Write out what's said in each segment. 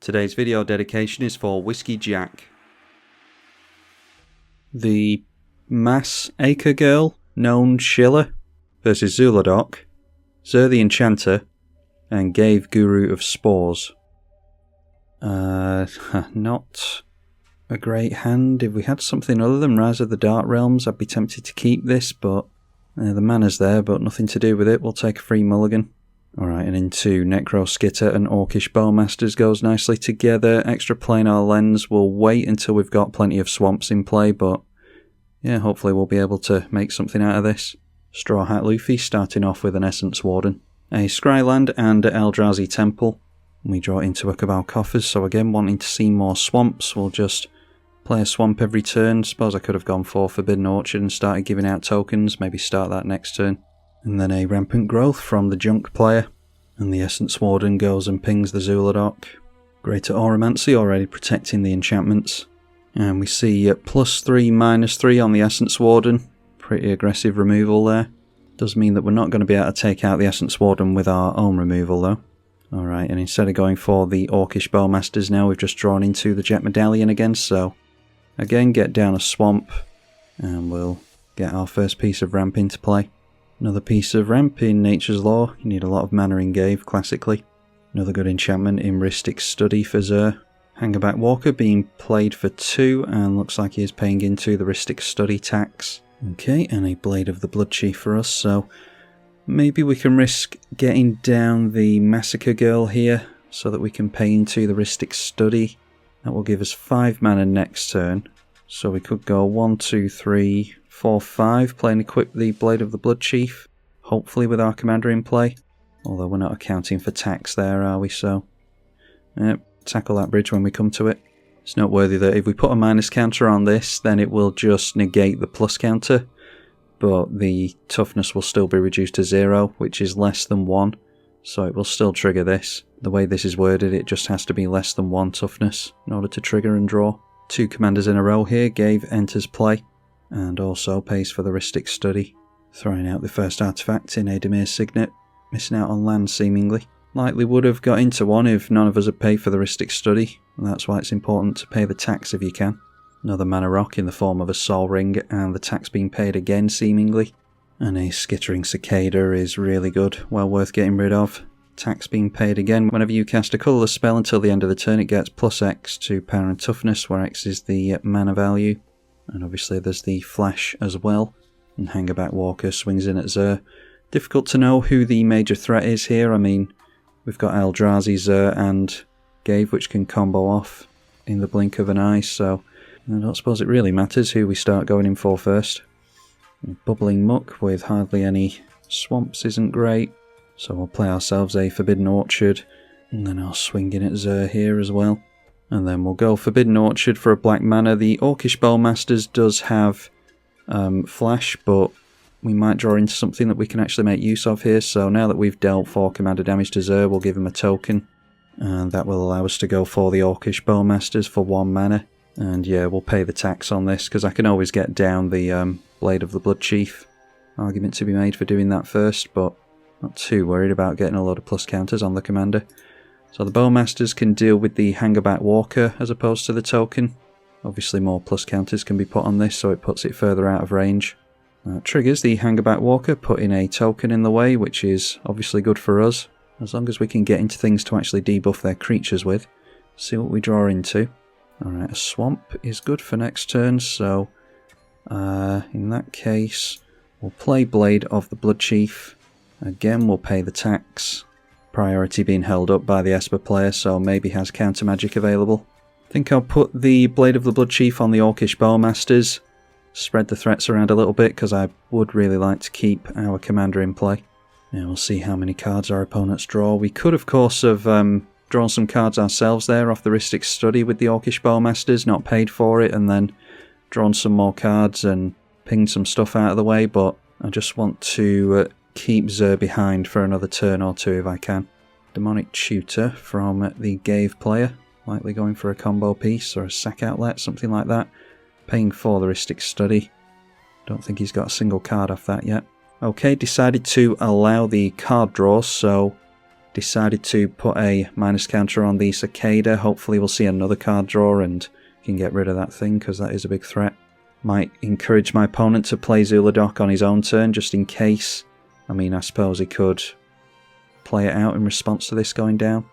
Today's video dedication is for Whiskey Jack. The Massacre girl, known Schiller, versus Zhulodok, Zur the Enchanter, and Ghave Guru of Spores. Not a great hand. If we had something other than Rise of the Dark Realms, I'd be tempted to keep this, but the mana's there, but nothing to do with it. We'll take a free mulligan. Alright, and into Necro Skitter and Orcish Bowmasters goes nicely together. Extra planar lens. We'll wait until we've got plenty of swamps in play, but yeah, hopefully we'll be able to make something out of this. Straw Hat Luffy starting off with an Essence Warden, a Scryland and Eldrazi Temple. We draw into a Cabal Coffers, so again wanting to see more swamps, we'll just play a swamp every turn. Suppose I could have gone for Forbidden Orchard and started giving out tokens, maybe start that next turn. And then a Rampant Growth from the Junk player, and the Essence Warden goes and pings the Zhulodok. Greater Auramancy already protecting the enchantments. And we see +3, -3 on the Essence Warden. Pretty aggressive removal there. Does mean that we're not going to be able to take out the Essence Warden with our own removal though. Alright, and instead of going for the Orcish Bowmasters now, we've just drawn into the Jet Medallion again, so again get down a swamp, and we'll get our first piece of ramp into play. Another piece of ramp in Nature's Law. You need a lot of mana in Ghave, classically. Another good enchantment in Rhystic Study for Zur. Hangerback Walker being played for 2, and looks like he is paying into the Rhystic Study tax. Okay, and a Blade of the Bloodchief for us, so maybe we can risk getting down the Massacre girl here, so that we can pay into the Rhystic Study. That will give us 5 mana next turn, so we could go 1, 2, 3, 4, 5, play and equip the Blade of the Bloodchief, hopefully with our commander in play. Although we're not accounting for tax there, are we? So, tackle that bridge when we come to it. It's noteworthy that if we put a minus counter on this, then it will just negate the plus counter, but the toughness will still be reduced to 0, which is less than 1, so it will still trigger this. The way this is worded, it just has to be less than 1 toughness in order to trigger and draw. 2 commanders in a row here. Ghave enters play, and also pays for the Rhystic Study, throwing out the first artifact in Ademir's Signet, missing out on land seemingly. Likely would have got into one if none of us had paid for the Rhystic Study, and that's why it's important to pay the tax if you can. Another mana rock in the form of a Sol Ring, and the tax being paid again seemingly. And a Skittering Cicada is really good, well worth getting rid of. Tax being paid again. Whenever you cast a colourless spell until the end of the turn, it gets +X to power and toughness, where X is the mana value. And obviously there's the flash as well. And Hangerback Walker swings in at Zur. Difficult to know who the major threat is here. I mean, we've got Eldrazi, Zur and Ghave, which can combo off in the blink of an eye, so I don't suppose it really matters who we start going in for first. Bubbling Muck with hardly any swamps isn't great, so we'll play ourselves a Forbidden Orchard, and then I'll swing in at Zur here as well. And then we'll go Forbidden Orchard for a black mana. The Orcish Bowmasters does have flash, but we might draw into something that we can actually make use of here. So now that we've dealt 4 commander damage to Zur, we'll give him a token, and that will allow us to go for the Orcish Bowmasters for 1 mana. And yeah, we'll pay the tax on this, because I can always get down the Blade of the Bloodchief. Argument to be made for doing that first, but not too worried about getting a load of plus counters on the commander. So the Bowmasters can deal with the Hangerback Walker as opposed to the token. Obviously more plus counters can be put on this, so it puts it further out of range. Triggers the Hangerback Walker, putting a token in the way, which is obviously good for us, as long as we can get into things to actually debuff their creatures with. See what we draw into. Alright, a swamp is good for next turn, so in that case we'll play Blade of the Bloodchief. Again, we'll pay the tax. Priority being held up by the Esper player, so maybe has counter magic available. I think I'll put the Blade of the Bloodchief on the Orcish Bowmasters. Spread the threats around a little bit, because I would really like to keep our commander in play. Now we'll see how many cards our opponents draw. We could of course have drawn some cards ourselves there off the Rhystic Study with the Orcish Bowmasters, not paid for it, and then drawn some more cards and pinged some stuff out of the way, but I just want to keep Zur behind for another turn or 2 if I can. Demonic Tutor from the Ghave player, likely going for a combo piece or a sack outlet, something like that. Paying for the Rhystic Study. Don't think he's got a single card off that yet. Okay, decided to allow the card draw, so decided to put a minus counter on the Cicada. Hopefully we'll see another card draw and can get rid of that thing, because that is a big threat. Might encourage my opponent to play Zhulodok on his own turn, just in case. I mean, I suppose he could play it out in response to this going down.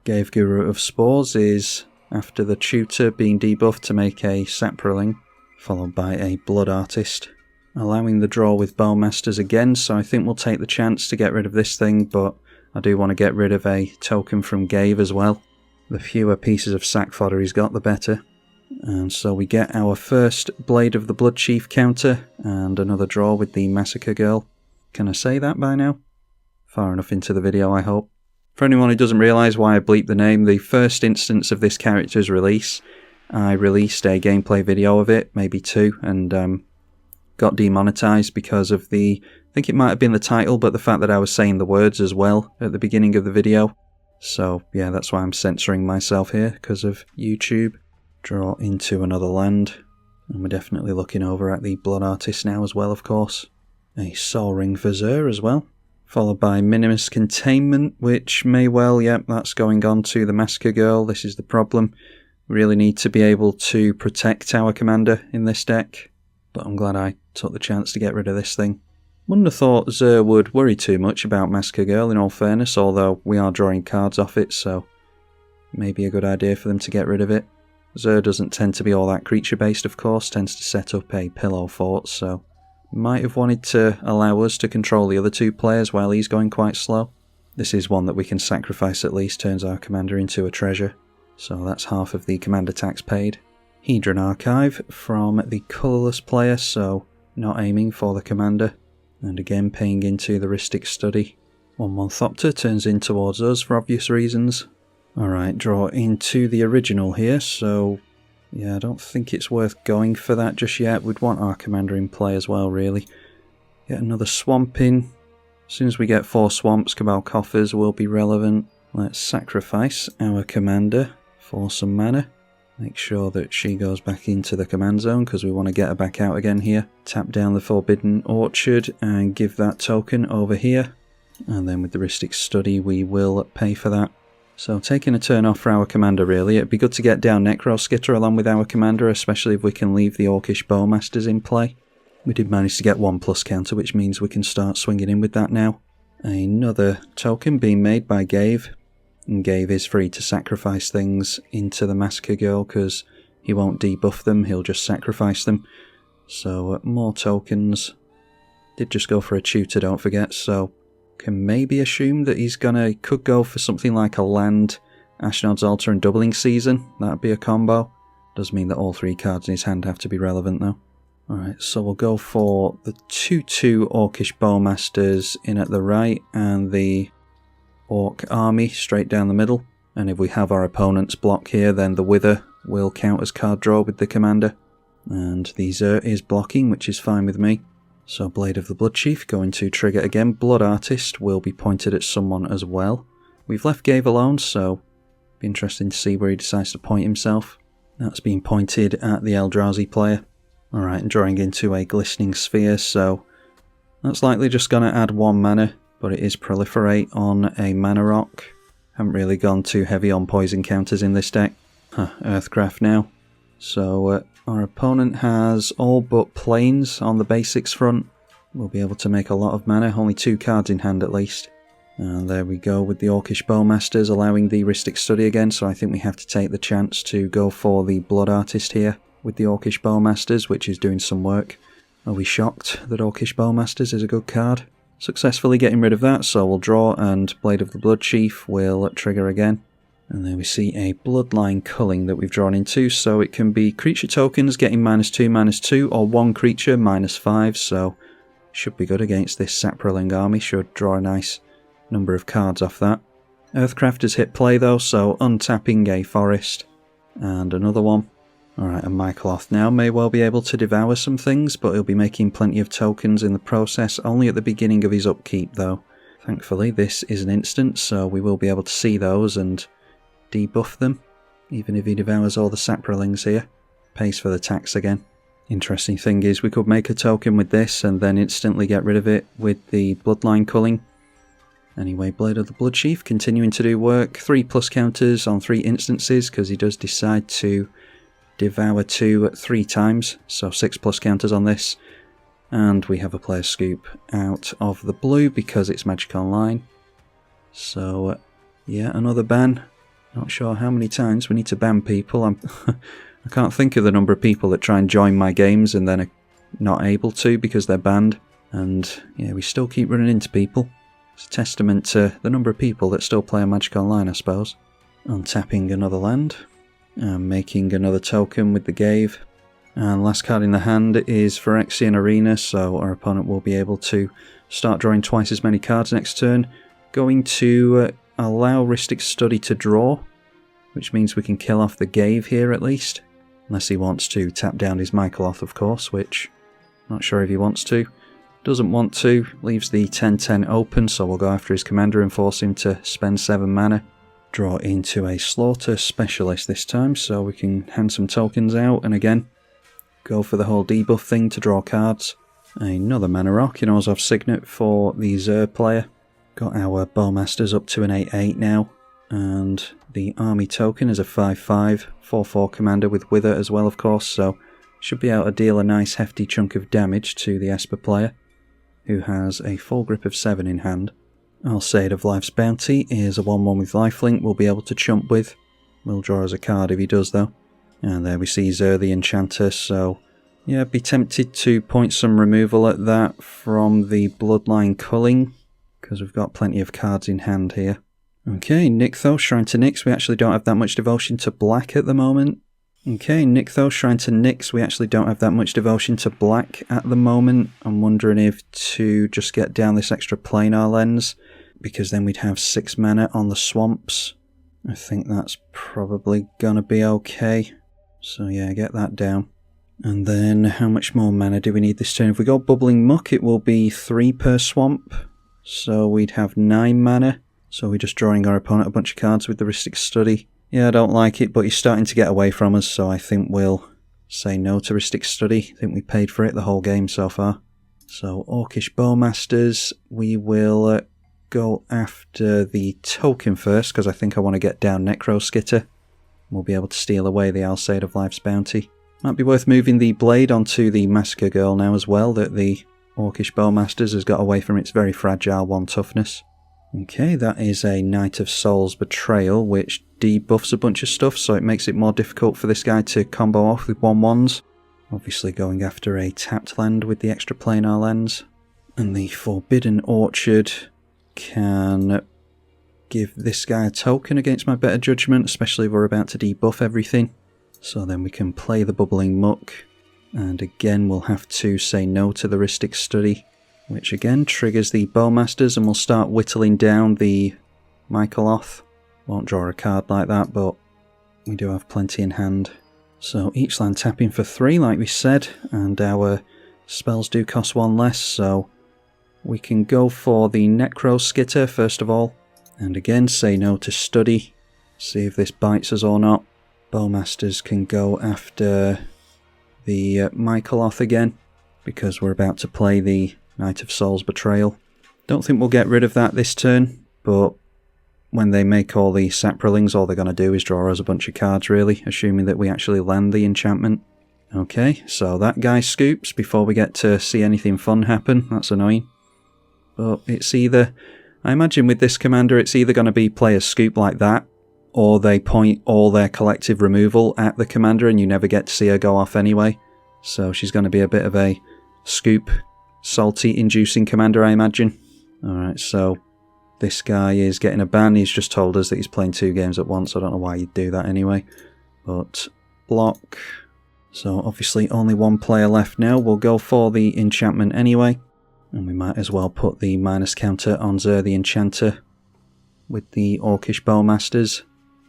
Ghave Guru of Spores is after the tutor being debuffed to make a Saproling, followed by a Blood Artist, allowing the draw with Bowmasters again, so I think we'll take the chance to get rid of this thing, but I do want to get rid of a token from Ghave as well. The fewer pieces of sack fodder he's got, the better. And so we get our first Blade of the Blood Chief counter, and another draw with the Massacre Girl. Can I say that by now? Far enough into the video, I hope. For anyone who doesn't realise why I bleep the name, the first instance of this character's release, I released a gameplay video of it, maybe two, and got demonetised because of I think it might have been the title, but the fact that I was saying the words as well at the beginning of the video. So yeah, that's why I'm censoring myself here, because of YouTube. Draw into another land, and we're definitely looking over at the Blood Artist now as well, of course. A Soul Ring for Xur as well, followed by Minimus Containment, which may well, yep, that's going on to the Massacre Girl. This is the problem. We really need to be able to protect our commander in this deck, but I'm glad I took the chance to get rid of this thing. Wouldn't have thought Xur would worry too much about Massacre Girl, in all fairness, although we are drawing cards off it, so maybe a good idea for them to get rid of it. Xur doesn't tend to be all that creature-based, of course, tends to set up a pillow fort, so might have wanted to allow us to control the other two players while he's going quite slow. This is one that we can sacrifice at least, turns our commander into a treasure, so that's half of the commander tax paid. Hedron Archive from the colourless player, so not aiming for the commander, and again paying into the Rhystic Study. 1/1 Thopter turns in towards us for obvious reasons. Alright, draw into the original here, so yeah, I don't think it's worth going for that just yet. We'd want our commander in play as well, really. Get another swamp in. As soon as we get 4 swamps, Cabal Coffers will be relevant. Let's sacrifice our commander for some mana. Make sure that she goes back into the command zone, because we want to get her back out again here. Tap down the Forbidden Orchard and give that token over here. And then with the Rhystic Study we will pay for that. So taking a turn off for our commander, really. It'd be good to get down Necroskitter along with our commander, especially if we can leave the Orcish Bowmasters in play. We did manage to get 1+ counter, which means we can start swinging in with that now. Another token being made by Ghave. And Ghave is free to sacrifice things into the Massacre Girl, because he won't debuff them, he'll just sacrifice them. So more tokens. Did just go for a tutor, don't forget, so can maybe assume that could go for something like a land, Ashnod's Altar and Doubling Season. That'd be a combo. Does mean that all 3 cards in his hand have to be relevant though. Alright, so we'll go for the 2/2 Orcish Bowmasters in at the right, and the Orc army straight down the middle. And if we have our opponent's block here, then the Wither will count as card draw with the commander. And the Xur is blocking, which is fine with me. So Blade of the Blood Chief going to trigger again. Blood Artist will be pointed at someone as well. We've left Ghave alone, so be interesting to see where he decides to point himself. That's being pointed at the Eldrazi player. Alright, and drawing into a Glistening Sphere, so that's likely just going to add 1 mana, but it is Proliferate on a Mana Rock. Haven't really gone too heavy on poison counters in this deck. Earthcraft now. So our opponent has all but plains on the basics front. We'll be able to make a lot of mana, only 2 cards in hand at least. And there we go with the Orcish Bowmasters allowing the Rhystic Study again, so I think we have to take the chance to go for the Blood Artist here with the Orcish Bowmasters, which is doing some work. Are we shocked that Orcish Bowmasters is a good card? Successfully getting rid of that, so we'll draw and Blade of the Blood Chief will trigger again. And then we see a Bloodline Culling that we've drawn into, so it can be creature tokens getting -2/-2, or 1 creature -5, so should be good against this Saproling army, should draw a nice number of cards off that. Earthcraft has hit play though, so untapping a Forest, and another one. Alright, and Mycoloth now may well be able to devour some things, but he'll be making plenty of tokens in the process, only at the beginning of his upkeep though. Thankfully this is an instant, so we will be able to see those and debuff them, even if he devours all the saprolings here. Pays for the tax again. Interesting thing is we could make a token with this and then instantly get rid of it with the bloodline culling. Anyway, Blade of the Bloodchief continuing to do work. 3+ counters on 3 instances because he does decide to devour 2 3 times, so 6+ counters on this. And we have a player scoop out of the blue because it's Magic Online. So yeah, another ban. Not sure how many times we need to ban people. I can't think of the number of people that try and join my games and then are not able to because they're banned. And yeah, we still keep running into people. It's a testament to the number of people that still play on Magic Online, I suppose. Untapping another land. And making another token with the Ghave. And last card in the hand is Phyrexian Arena, so our opponent will be able to start drawing twice as many cards next turn. Going to allow Rhystic Study to draw, which means we can kill off the Ghave here at least. Unless he wants to tap down his Mycoloth, of course, which I'm not sure if he wants to. Doesn't want to, leaves the 10-10 open, so we'll go after his commander and force him to spend 7 mana. Draw into a Slaughter Specialist this time, so we can hand some tokens out, and again, go for the whole debuff thing to draw cards. Another Mana Rock in Orzhov Signet for the Xur player. Got our Bowmasters up to an 8-8 now, and the Army token is a 5-5, 4-4 commander with Wither as well, of course, so should be able to deal a nice hefty chunk of damage to the Esper player, who has a full grip of 7 in hand. Alseid of Life's Bounty is a 1-1 with lifelink we'll be able to chump with. We'll draw as a card if he does though. And there we see Xur the Enchanter, so yeah, be tempted to point some removal at that from the Bloodline culling, because we've got plenty of cards in hand here. Okay, Nykthos, Shrine to Nyx, we actually don't have that much devotion to black at the moment. Okay, Nykthos, Shrine to Nyx, we actually don't have that much devotion to black at the moment. I'm wondering if to just get down this extra planar lens, because then we'd have 6 mana on the swamps. I think that's probably gonna be okay. So yeah, get that down. And then how much more mana do we need this turn? If we go Bubbling Muck, it will be 3 per swamp. So we'd have 9 mana. So we're just drawing our opponent a bunch of cards with the Rhystic Study. Yeah, I don't like it, but he's starting to get away from us, so I think we'll say no to Rhystic Study. I think we paid for it the whole game so far. So Orcish Bowmasters, we will go after the token first, because I think I want to get down Necroskitter. We'll be able to steal away the Alseid of Life's Bounty. Might be worth moving the Blade onto the Massacre Girl now as well, that the Orcish Bowmasters has got away from its very fragile 1 toughness. Okay, that is a Knight of Souls Betrayal, which debuffs a bunch of stuff, so it makes it more difficult for this guy to combo off with 1/1s. Obviously going after a tapped land with the extra planar lens. And the Forbidden Orchard can give this guy a token against my better judgment, especially if we're about to debuff everything. So then we can play the Bubbling Muck, and again we'll have to say no to the Rhystic Study, which again triggers the Bowmasters, and we'll start whittling down the Mycoloth. Won't draw a card like that, but we do have plenty in hand. So each land tapping for 3 like we said, and our spells do cost 1 less, so we can go for the Necroskitter first of all, and again say no to Study, see if this bites us or not. Bowmasters can go after the Mycoloth again, because we're about to play the Knight of Souls Betrayal. Don't think we'll get rid of that this turn, but when they make all the saprolings, all they're going to do is draw us a bunch of cards really, assuming that we actually land the enchantment. Okay, so that guy scoops before we get to see anything fun happen. That's annoying. But it's either, I imagine with this commander, it's either going to be play a scoop like that, or they point all their collective removal at the commander and you never get to see her go off anyway. So she's going to be a bit of a scoop, salty inducing commander, I imagine. Alright, so this guy is getting a ban. He's just told us that he's playing 2 games at once. I don't know why you'd do that anyway. But block. So obviously only 1 player left now. We'll go for the enchantment anyway. And we might as well put the minus counter on Xur the Enchanter with the Orcish Bowmasters.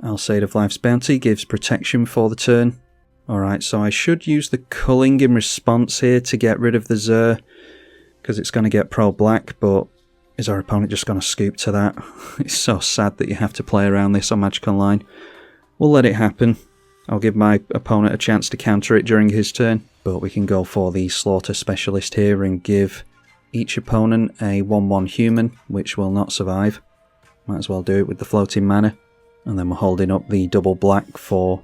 Alseid of Life's Bounty gives protection for the turn. Alright, so I should use the culling in response here to get rid of the Xur, because it's going to get pro-black, but Is our opponent just going to scoop to that? It's so sad that you have to play around this on Magic Online. We'll let it happen. I'll give my opponent a chance to counter it during his turn, but we can go for the Slaughter Specialist here and give each opponent a 1/1 human, which will not survive. Might as well do it with the floating mana. And then we're holding up the double black for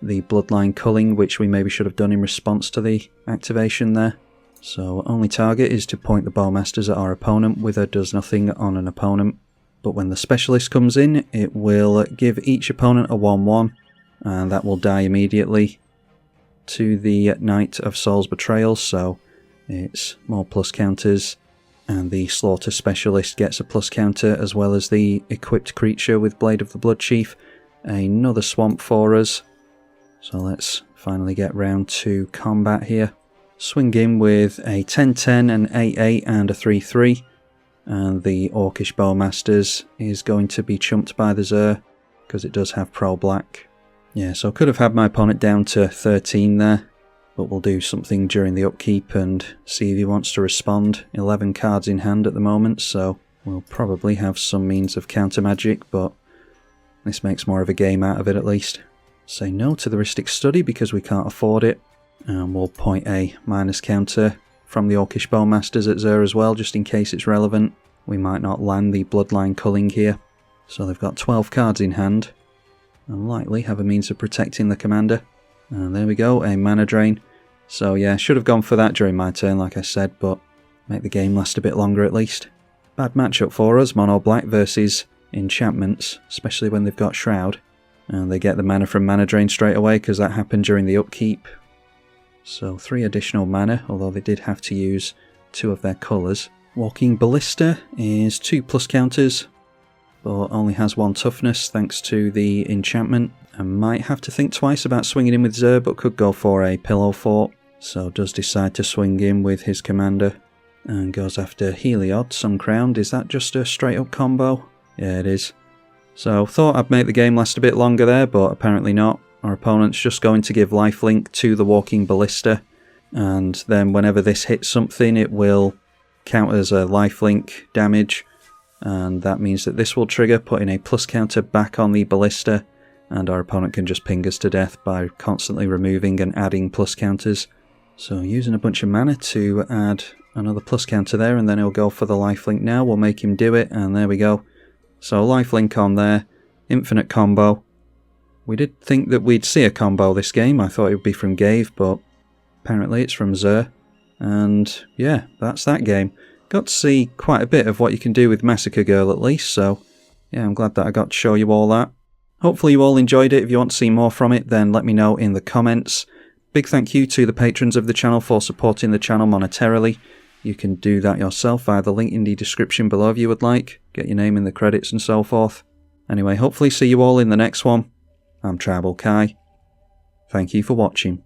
the Bloodline Culling, which we maybe should have done in response to the activation there. So only target is to point the Bowmasters at our opponent. Wither does nothing on an opponent. But when the Specialist comes in, it will give each opponent a 1/1, and that will die immediately to the Knight of Soul's Betrayal, so it's more plus counters, and the Slaughter Specialist gets a plus counter as well as the equipped creature with Blade of the Bloodchief. Another swamp for us. So let's finally get round to combat here. Swing in with a 10-10, an 8-8 and a 3-3. And the Orcish Bowmasters is going to be chumped by the Zur because it does have Pro Black. Yeah, so I could have had my opponent down to 13 there, but we'll do something during the upkeep and see if he wants to respond. 11 cards in hand at the moment, so we'll probably have some means of counter magic, but this makes more of a game out of it at least. Say no to the Rhystic Study because we can't afford it, and we'll point a minus counter from the Orcish Bowmasters at Zur as well, just in case it's relevant. We might not land the Bloodline Culling here. So they've got 12 cards in hand, and likely have a means of protecting the commander. And there we go, a mana drain. So yeah, should have gone for that during my turn like I said, but make the game last a bit longer at least. Bad matchup for us, mono black versus enchantments, especially when they've got Shroud. And they get the mana from mana drain straight away because that happened during the upkeep. So 3 additional mana, although they did have to use 2 of their colours. Walking Ballista is 2 plus counters, but only has 1 toughness thanks to the enchantment. I might have to think twice about swinging in with Zur, but could go for a Pillow Fort. So does decide to swing in with his commander and goes after Heliod, Suncrowned. Is that just a straight up combo? Yeah, it is. So thought I'd make the game last a bit longer there, but apparently not. Our opponent's just going to give lifelink to the Walking Ballista, and then whenever this hits something it will count as a lifelink damage, and that means that this will trigger, putting a plus counter back on the Ballista, and our opponent can just ping us to death by constantly removing and adding plus counters. So using a bunch of mana to add another plus counter there, and then he'll go for the lifelink now. We'll make him do it, and there we go. So lifelink on there, infinite combo. We did think that we'd see a combo this game. I thought it would be from Ghave, but apparently it's from Zur. And yeah, that's that game. Got to see quite a bit of what you can do with Massacre Girl at least, so yeah, I'm glad that I got to show you all that. Hopefully you all enjoyed it. If you want to see more from it, then let me know in the comments. Big thank you to the patrons of the channel for supporting the channel monetarily. You can do that yourself via the link in the description below if you would like. Get your name in the credits and so forth. Anyway, hopefully see you all in the next one. I'm tribalkai. Thank you for watching.